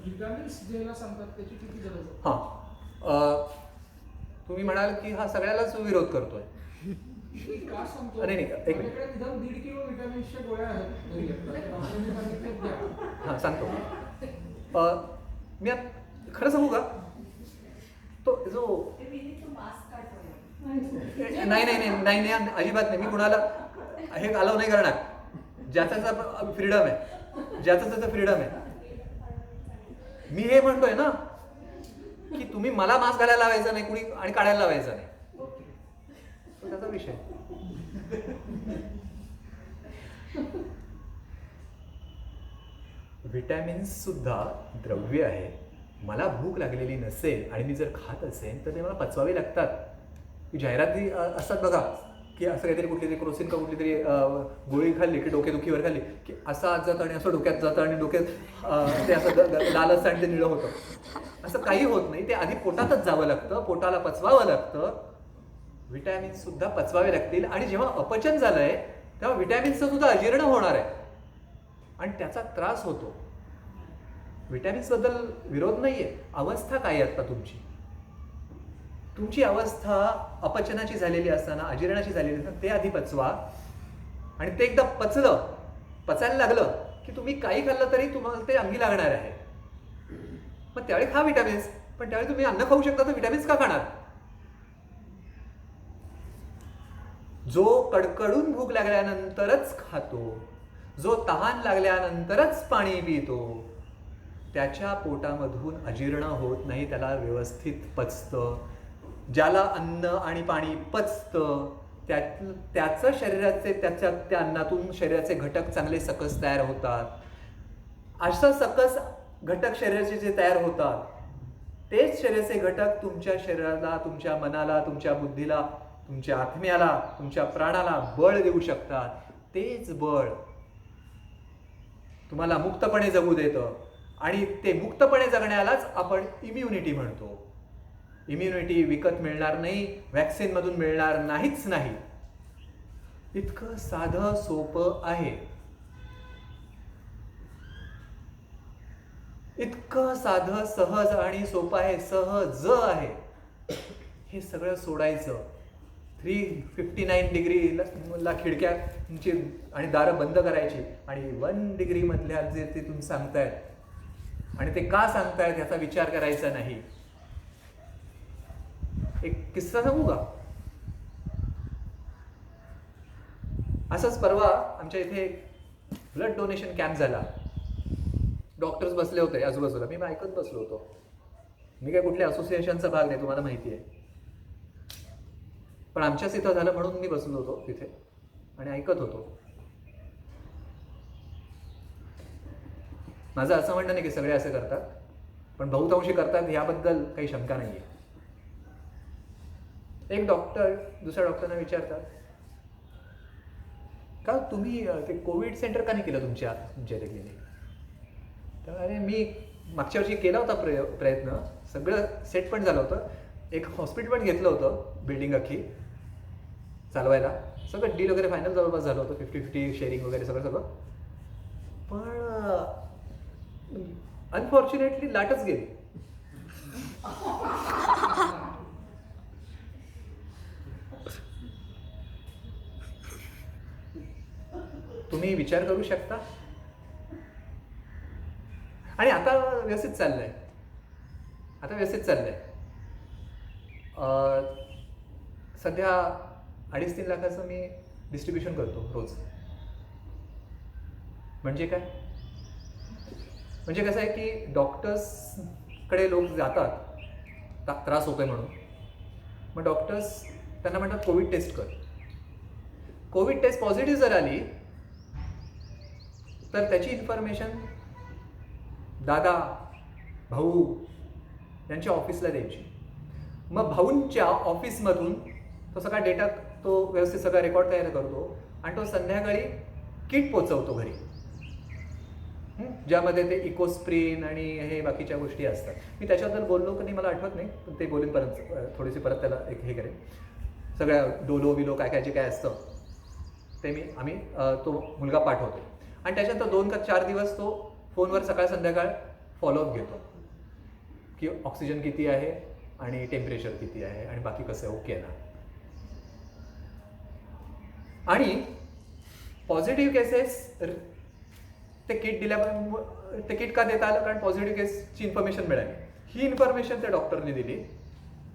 Vitamins द्यायला सांगतात त्याची किती गरज आहे? हां, तुम्ही म्हणाल की हा सगळ्यालाच विरोध करतोय. का सांगतो? नाही, एक मिनिट. आपल्याकडे निदान 1.5 किलो विटामिन्सच्या गोळ्या आहेत घरी. डॉक्टरांनी सांगितलं द्या. हां, सांगतो. मी खरं सांगू का, तो जो नाही अजिबात नाही. मी कुणाला हे अलाव नाही करणार. ज्याचा त्याचा फ्रीडम आहे, ज्याचं त्याचं फ्रीडम आहे. मी हे म्हणतोय ना की तुम्ही मला मास्क घालायला लावायचा नाही कुणी आणि काढायला लावायचा नाही, तो त्याचा विषय. विटॅमिन्स सुद्धा द्रव्य आहे. मला भूक लागलेली नसेल आणि मी जर खात असेल तर ते मला पचवावे लागतात. की जाहिराती असतात बघा की असं काहीतरी कुठली तरी क्रोसिन का कुठली तरी गोळी खाल्ली की डोकेदुखीवर खाल्ली की असं आत जातं आणि असं डोक्यात जातं आणि डोक्यात ते असं लाल असतं आणि ते निळं होतं. असं काही होत नाही. ते आधी पोटातच जावं लागतं, पोटाला पचवावं लागतं. विटॅमिन्स सुद्धा पचवावे लागतील आणि जेव्हा अपचन झालंय तेव्हा विटॅमिन्सचं सुद्धा अजीर्ण होणार आहे आणि त्याचा त्रास होतो. विटॅमिन्सबद्दल विरोध नाहीये. अवस्था काय आहे आता तुमची अवस्था अपचनाची झालेली असताना, अजीर्णाची झालेली असताना ते आधी पचवा आणि ते एकदा पचायला लागलं की तुम्ही काही खाल्लं तरी तुम्हाला ते अंगी लागणार आहे. मग त्यावेळी खा विटॅमिन्स, पण त्यावेळी तुम्ही अन्न खाऊ शकता तर विटॅमिन्स का खाणार? जो कडकडून भूक लागल्यानंतरच खातो, जो तहान लागल्यानंतरच पाणी पितो, त्याच्या पोटामधून अजीर्ण होत नाही, त्याला व्यवस्थित पचतं. ज्याला अन्न आणि पाणी पचतं त्याचं शरीराचे त्या अन्नातून शरीराचे घटक चांगले सकस तयार होतात. असं सकस घटक शरीराचे जे तयार होतात तेच शरीराचे घटक तुमच्या शरीराला, तुमच्या मनाला, तुमच्या बुद्धीला, तुमच्या आत्म्याला, तुमच्या प्राणाला बळ देऊ शकतात. तेच बळ तुम्हाला मुक्तपणे जगू देतं आणि ते मुक्तपणे जगण्यालाच आपण इम्युनिटी म्हणतो. इम्युनिटी विकत मिळणार नाही, व्हॅक्सिनमधून मिळणार नाहीच नाही. इतकं साधं सोपं आहे. इतकं साधं, सहज आणि सोपं आहे, सहज आहे. हे सगळं सोडायचं. 359 डिग्रीला खिडक्यांची आणि दारं बंद करायची आणि 1 डिग्री मधल्या जे ते तुम्ही सांगतायत आणि ते का सांगतायत याचा विचार करायचा नाही. एक किस्सा सांगू का? असंच परवा आमच्या इथे ब्लड डोनेशन कॅम्प झाला. डॉक्टर्स बसले होते आजूबाजूला. मी ऐकत बसलो होतो. मी काय कुठल्या असोसिएशनचा भाग नाही, तुम्हाला माहिती आहे, पण आमच्याच इथं झालं म्हणून मी बसलो होतो तिथे आणि ऐकत होतो. माझं असं म्हणणं नाही की सगळे असं करतात, पण बहुतांशी करतात याबद्दल काही शंका नाहीये. एक डॉक्टर दुसऱ्या डॉक्टरना विचारतात, का तुम्ही ते कोविड सेंटर का नाही केलं तुमच्या इथे क्लिनिक? तर अरे मी मागच्या वर्षी केला होता प्रयत्न, सगळं सेट पण झालं होतं, एक हॉस्पिटल पण घेतलं होतं, बिल्डिंग अख्खी चालवायला, सगळं डील वगैरे फायनल जवळपास झालं होतं, 50-50 शेअरिंग वगैरे सगळं. पण अनफॉर्च्युनेटली लाटच गेली. तुम्ही विचार करू शकता. आणि आता व्यवस्थित चाललंय. सध्या 2.5-3 लाखाचं मी डिस्ट्रीब्युशन करतो रोज. म्हणजे काय? म्हणजे कसं आहे की डॉक्टर्सकडे लोक जातात त्रास होतोय म्हणून. मग डॉक्टर्स त्यांना म्हणतात कोविड टेस्ट कर. कोविड टेस्ट पॉझिटिव्ह जर आली तर त्याची इन्फॉर्मेशन दादा, भाऊ यांच्या ऑफिसला द्यायची. मग भाऊंच्या ऑफिसमधून तो सगळा डेटा, तो व्यवस्थित सगळा रेकॉर्ड तयार करतो आणि तो संध्याकाळी किट पोचवतो घरी, ज्यामध्ये ते इकोस्प्रिन आणि हे बाकीच्या गोष्टी असतात. मी त्याच्याबद्दल बोललो की नाही मला आठवत नाही, पण ते बोलेन थोडीशी परत त्याला एक हे करेन. सगळ्या डोलो बिलो काय जे काय असतं ते तो मुलगा पाठवतो आणि त्याच्यानंतर 2 का 4 दिवस तो फोनवर सकाळ संध्याकाळ फॉलोअप घेतो की ऑक्सिजन किती आहे आणि टेम्परेचर किती आहे आणि बाकी कसं आहे, ओके ना. आणि पॉझिटिव्ह केसेस ते किट दिल्यामुळे ते किट का देता आलं, कारण पॉझिटिव्ह केसची इन्फॉर्मेशन मिळाली. ही इन्फॉर्मेशन त्या डॉक्टरने दिली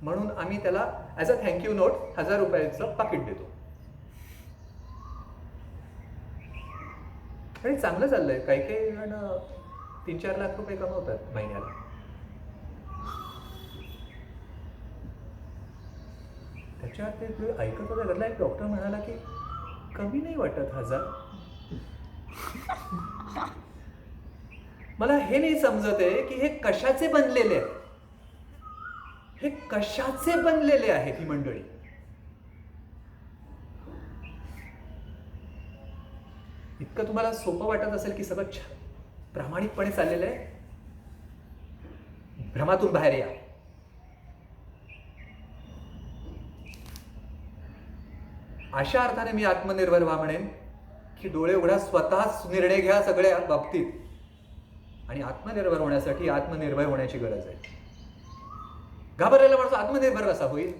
म्हणून आम्ही त्याला ॲज अ थँक्यू नोट 1000 रुपयाचं पाकिट देतो. आणि चांगलं चाललंय. काही काही जण 3-4 लाख रुपये कमवतात महिन्याला. त्याच्यावर ते ऐकत होता घरला एक डॉक्टर म्हणाला की कमी नाही वाटत 1000. मला हे नाही समजत आहे की हे कशाचे बनलेले आहेत. हे कशाचे बनलेले आहेत ही मंडळी. इतकं तुम्हाला सोपं वाटत असेल की सगळं प्रामाणिकपणे चाललेलं आहे. भ्रमातून बाहेर या. अशा अर्थाने मी आत्मनिर्भर व्हा म्हणेन की डोळे उघडा, स्वतःच निर्णय घ्या सगळ्या बाबतीत. आणि आत्मनिर्भर होण्यासाठी आत्मनिर्भर होण्याची गरज आहे. घाबरलेला माणूस आत्मनिर्भर कसा होईल?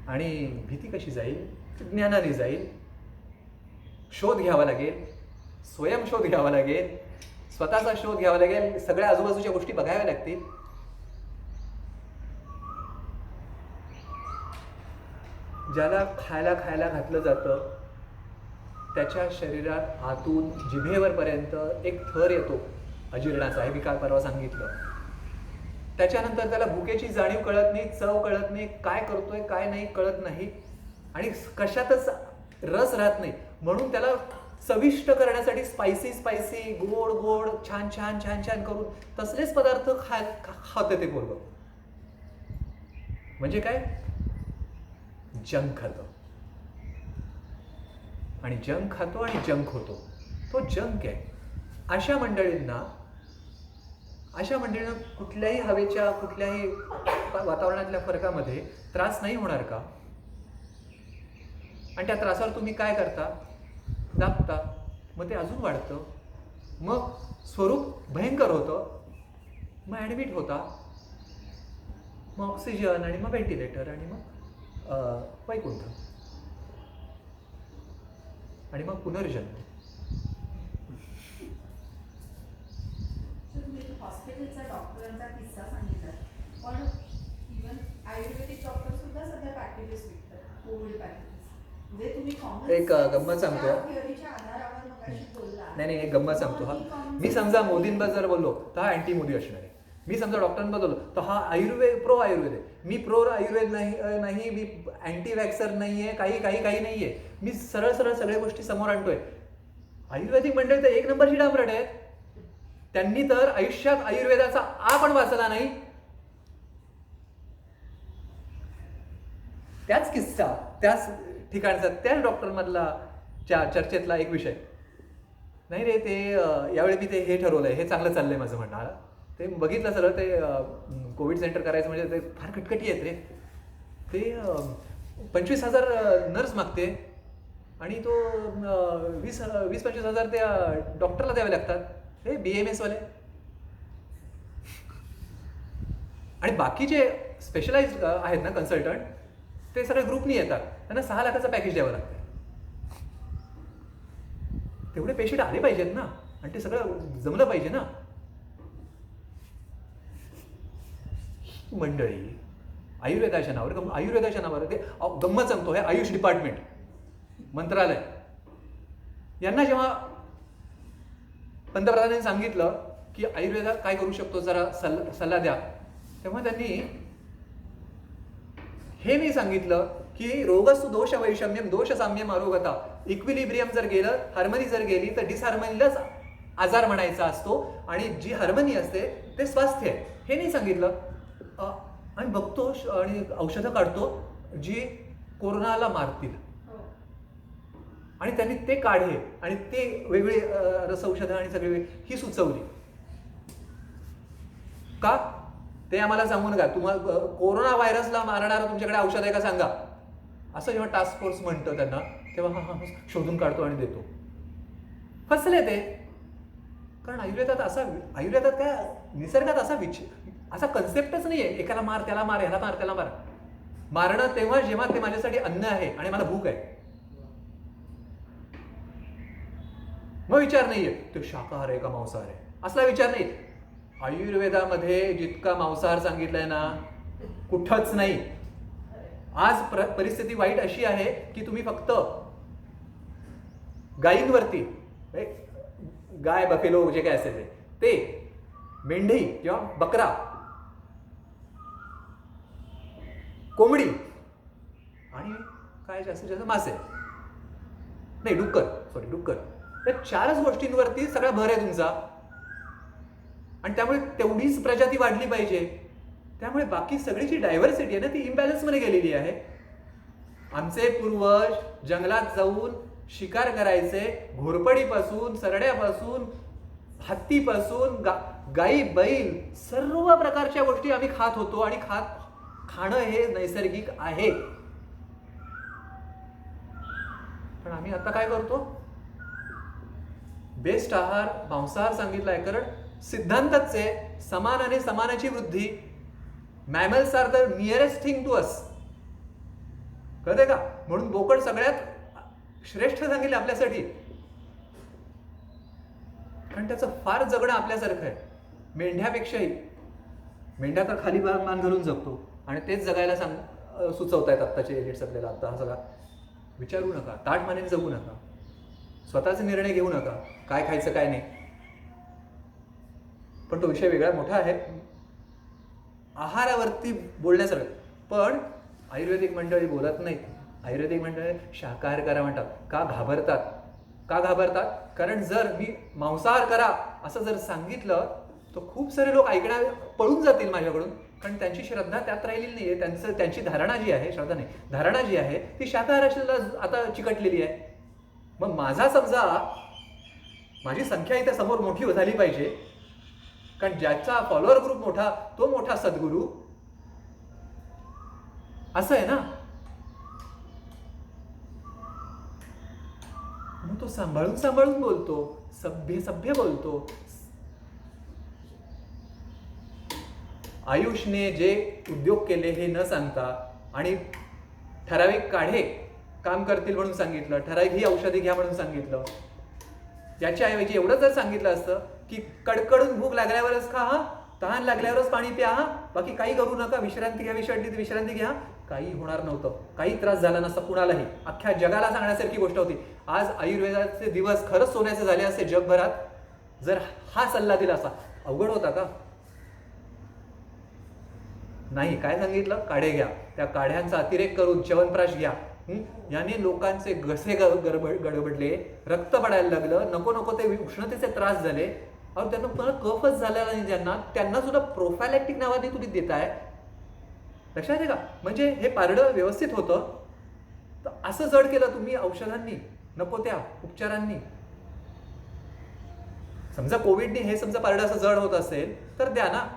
आणि भीती कशी जाईल? ज्ञानाने जाईल. शोध घ्यावा लागेल, स्वयंशोध घ्यावा लागेल, स्वतःचा शोध घ्यावा लागेल, सगळ्या आजूबाजूच्या गोष्टी बघाव्या लागतील. ज्याला खायला घातलं जातं त्याच्या शरीरात आतून जिभेवरपर्यंत एक थर येतो अजीर्णाचा. हे मी काल परवा सांगितलं. त्याच्यानंतर त्याला भुकेची जाणीव कळत नाही, चव कळत नाही, काय करतोय काय नाही कळत नाही आणि कशातच रस राहत नाही. म्हणून त्याला चविष्ट करण्यासाठी स्पायसी गोड गोड छान छान छान छान करून तसलेच पदार्थ खाते ते पोरगं. म्हणजे काय? जंक खातो. आणि जंक खातो आणि जंक होतो. तो जंक आहे. अशा मंडळींना कुठल्याही हवेच्या कुठल्याही वातावरणातल्या फरकामध्ये त्रास नाही होणार का? आणि त्या त्रासावर तुम्ही काय करता? दाबता. मग ते अजून वाढतं. मग स्वरूप भयंकर होतं. मग ॲडमिट होता. मग ऑक्सिजन आणि मग व्हेंटिलेटर आणि मग वैकुंठ आणि मग पुनर्जन्म. हॉस्पिटलचा डॉक्टरांचा किस्सा सांगितला, पण इव्हन आयुर्वेदिक डॉक्टर सुद्धा सध्या पॅकेजेस विकतात, कोविड पॅकेजेस. म्हणजे तुम्ही कॉमन एक गंमत सांगतो. थिअरीच्या आधारावर मगाशी बोलला. नाही एक गंमत सांगतो. हा मी समजा मोदींबद्दल बोललो तर हा अँटी मोदी असणार आहे. मी समजा डॉक्टरांबद्दल बोललो तर हा प्रो आयुर्वेद आहे. मी प्रो आयुर्वेद नाही, मी अँटी वॅक्सर नाही आहे, काही नाही आहे. मी सरळ सगळ्या गोष्टी समोर आणतोय. आयुर्वेदिक मंडळी तर एक नंबरची डांबरट आहेत. त्यांनी तर आयुष्यात आयुर्वेदाचा आ पण वाचला नाही. त्याच किस्सा, त्याच ठिकाणचा, त्याच डॉक्टर मधला चर्चेतला एक विषय. नाही रे, ते यावेळी मी ते हे ठरवलंय, हे चांगलं चाललंय माझं म्हणणार. ते बघितलं सगळं. ते कोविड सेंटर करायचं म्हणजे ते फार कटकटी आहेत रे. ते 25,000 नर्स मागते आणि तो 20-25,000 त्या डॉक्टरला द्यावे लागतात. हे BMS वाले. आणि बाकी जे स्पेशलाइज आहेत ना कन्सल्टंट, ते सगळे ग्रुपनी येतात. त्यांना 6 लाखाचं पॅकेज द्यावं लागतं. तेवढे पेशंट आले पाहिजेत ना, आणि ते सगळं जमलं पाहिजे ना. मंडळी आयुर्वेदाच्या नावावर ते गंमत सांगतो. हे आयुष डिपार्टमेंट, मंत्रालय, यांना जेव्हा पंतप्रधानांनी सांगितलं की आयुर्वेदात काय करू शकतो जरा सल्ला द्या, तेव्हा त्यांनी हे नाही सांगितलं की रोगस्तु दोष वैषम्यम दोष साम्यम आरोग्यता. इक्विलिब्रियम जर गेलं, हार्मनी जर गेली तर डिसहार्मनीलाच आजार म्हणायचा असतो आणि जी हार्मनी असते ते स्वास्थ्य आहे. हे नाही सांगितलं. आणि बघतो आणि औषधं काढतो जी कोरोनाला मारतील, आणि त्यांनी ते काढे आणि ते वेगळी रसऔषधं आणि सगळी ही सुचवली का? ते आम्हाला सांगू नका. तुम्हाला कोरोना व्हायरसला मारणारं तुमच्याकडे औषध आहे का सांगा. असं जेव्हा टास्क फोर्स म्हणतं त्यांना, तेव्हा हा शोधून काढतो आणि देतो. फसले ते. कारण आयुर्वेदात काय निसर्गात असा कन्सेप्टच नाही आहे, एकाला मार त्याला मार ह्याला मार त्याला मार. मारणं तेव्हा जेव्हा ते माझ्यासाठी अन्न आहे आणि मला भूक आहे. मग विचार नाहीये तो शाकाहार आहे का मांसाहार आहे, असला विचार नाही. आयुर्वेदामध्ये जितका मांसाहार सांगितलाय ना कुठंच नाही. आज परिस्थिती वाईट अशी आहे की तुम्ही फक्त गायींवरती, गाय बफेलो जे काय असेल ते, मेंढी किंवा बकरा, कोंबडी आणि काय जास्तीत जास्त मासे, नाही डुक्कर, या 4च गोष्टींवरती सगळा भर आहे तुमचा. आणि त्यामुळे तेवढीच प्रजाती वाढली पाहिजे. त्यामुळे बाकी सगळी जी डायव्हर्सिटी आहे ना ती इम्बॅलन्स मध्ये गेलेली आहे. आमचे पूर्वज जंगलात जाऊन शिकार करायचे, घोरपडीपासून, सरड्यापासून, हत्तीपासून, गाई बैल, सर्व प्रकारच्या गोष्टी आम्ही खात होतो. आणि खाणं हे नैसर्गिक आहे. पण आम्ही आता काय करतो, बेस्ट आहार मांसाहार सांगितलाय. कारण सिद्धांतच आहे समान आणि समानाची वृद्धी. Mammals are the nearest thing to us, कळते का? म्हणून बोकड सगळ्यात श्रेष्ठ सांगितले आपल्यासाठी, कारण त्याचं फार जगणं आपल्यासारखं आहे. मेंढ्यापेक्षाही. मेंढ्या तर खाली मान घालून जगतो आणि तेच जगायला सुचवतायत आत्ताचे एलिट्स आपल्याला. आता हा सगळा विचारू नका, ताठ मानेने जगू नका, स्वतःचे निर्णय घेऊ नका, काय खायचं काय नाही. पण तो विषय वेगळा मोठा आहे, आहारावरती बोलण्यासारखं. पण आयुर्वेदिक मंडळी बोलत नाहीत. आयुर्वेदिक मंडळी शाकाहार करा म्हणतात. का घाबरतात? कारण जर मी मांसाहार करा असं जर सांगितलं तर खूप सारे लोक ऐकणार पळून जातील माझ्याकडून. कारण त्यांची श्रद्धा त्यात राहिलेली नाहीये. त्यांची धारणा जी आहे, श्रद्धा नाही, धारणा जी आहे ती शाकाहाराला आता चिकटलेली आहे. मग माझी संख्या इथे समोर मोठी झाली पाहिजे. कारण ज्याचा फॉलोअर ग्रुप मोठा तो मोठा सद्गुरू, असं आहे ना. मग तो सांभाळून बोलतो, सभ्य बोलतो. आयुषने जे उद्योग केले हे न सांगता आणि ठराविक काढे काम करतील म्हणून सांगितलं, ठराविक ही औषधी घ्या म्हणून सांगितलं. याच्याऐवजी एवढं जर सांगितलं असतं की कडकडून भूक लागल्यावरच खा, तहान लागल्यावरच पाणी प्या, बाकी काही करू नका, विश्रांती घ्या, काही होणार नव्हतं. काही त्रास झाला नसता कुणालाही. अख्ख्या जगाला सांगण्यासारखी गोष्ट होती. आज आयुर्वेदाचे दिवस खरंच सोन्याचे झाले असते जगभरात जर हा सल्ला दिला असता. अवघड होता का? नाही. काय सांगितलं? काढे घ्या. त्या काढ्यांचा अतिरेक करून च्यवनप्राश घ्या. याने लोकांचे घसे गडबडले, रक्त पडायला लागलं, नको ते उष्णतेचे त्रास झाले. अहो त्यांना पुन्हा कफच झालेला नाही त्यांना सुद्धा प्रोफॅलेक्टिक नावाने तुम्ही देताय. लक्षात आहे का? म्हणजे हे पारडं व्यवस्थित होतं तर असं जड केलं तुम्ही औषधांनी, नको त्या उपचारांनी. समजा कोविडने हे समजा पारडं असं जड होत असेल तर द्या ना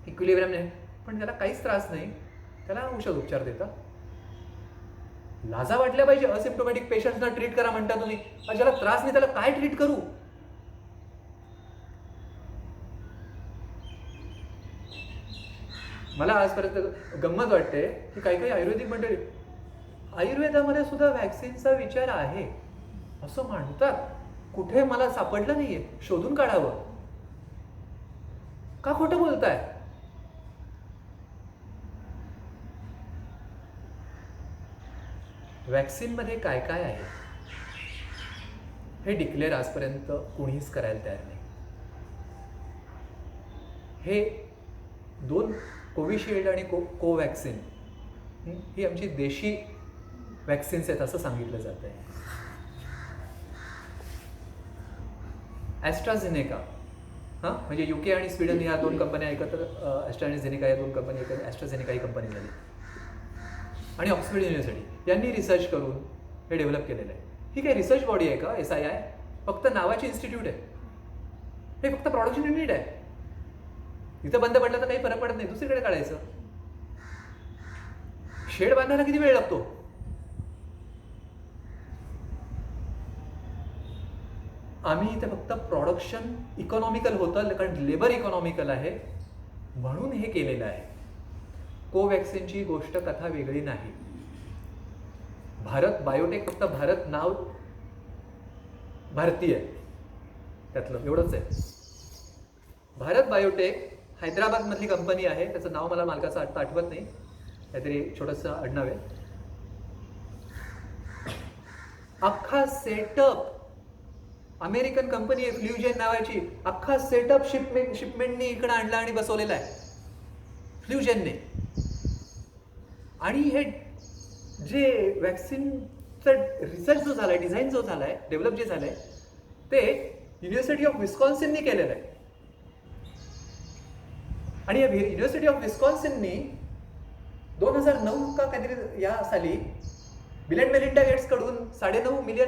इक्विलिब्रियमने. पण त्याला काहीच त्रास नाही, त्याला औषध उपचार देता. लाजा वाटल्या पाहिजे. असिम्प्टोमॅटिक पेशंट्सना ट्रीट करा म्हणता तुम्ही, ज्याला त्रास नाही त्याला काय ट्रीट करू? मला आजपर्यंत गंमत वाटते की काही आयुर्वेदिक मंडळी, आयुर्वेदामध्ये सुद्धा व्हॅक्सिनचा विचार आहे असं म्हणतात. कुठे मला सापडलं नाहीये, शोधून काढावं. का खोटं बोलताय? व्हॅक्सिनमध्ये काय काय आहे हे डिक्लेअर आजपर्यंत कोणीच करायला तयार नाही. हे 2 कोविशिल्ड आणि कोवॅक्सिन ही आमची देशी वॅक्सिन्स आहेत असं सांगितलं जात आहे. ॲस्ट्राझेनेका म्हणजे युके आणि स्वीडन ह्या 2 कंपन्या एकत्र, ॲस्ट्राझेनेका या 2 कंपन्या एकत्र ॲस्ट्राझेनेका ही कंपनी झाली. आणि ऑक्सफर्ड युनिव्हर्सिटी यांनी रिसर्च करून हे डेव्हलप केलेलं आहे. ही काही रिसर्च बॉडी आहे का? SII फक्त नावाची इन्स्टिट्यूट आहे. हे फक्त प्रोडक्शन युनिट आहे. इथं बंद पडलं तर काही फरक पडत नाही, दुसरीकडे काढायचं. शेड बांधायला किती वेळ लागतो? आम्ही इथे फक्त प्रोडक्शन इकॉनॉमिकल होतं, कारण लेबर इकॉनॉमिकल आहे म्हणून हे केलेलं आहे. कोवॅक्सिनची गोष्ट कथा वेगळी नाही. भारत बायोटेक, फक्त भारत नाव भारतीय त्यातलं एवढंच आहे. भारत बायोटेक हैदराबाद मधली कंपनी आहे, त्याचं नाव मला मालकाचं आता आठवत नाही, काहीतरी छोटंसं आडनाव आहे. अख्खा सेटअप अमेरिकन कंपनी आहे फ्ल्युजेन नावाची, अख्खा सेटअप शिपमेंटने इकडे आणला आणि बसवलेला आहे फ्ल्युजेनने. आणि हे जे वॅक्सिनचा रिसर्च जो झालाय, डिझाईन जो झालाय, डेव्हलप जे झालंय, ते युनिव्हर्सिटी ऑफ विस्कॉन्सिननी केलेलं आहे. आणि या युनिव्हर्सिटी ऑफ विस्कॉन्सिननी 2009 का काहीतरी या साली बिल अँड मेलिंडा गेट्स कडून $9.5 मिलियन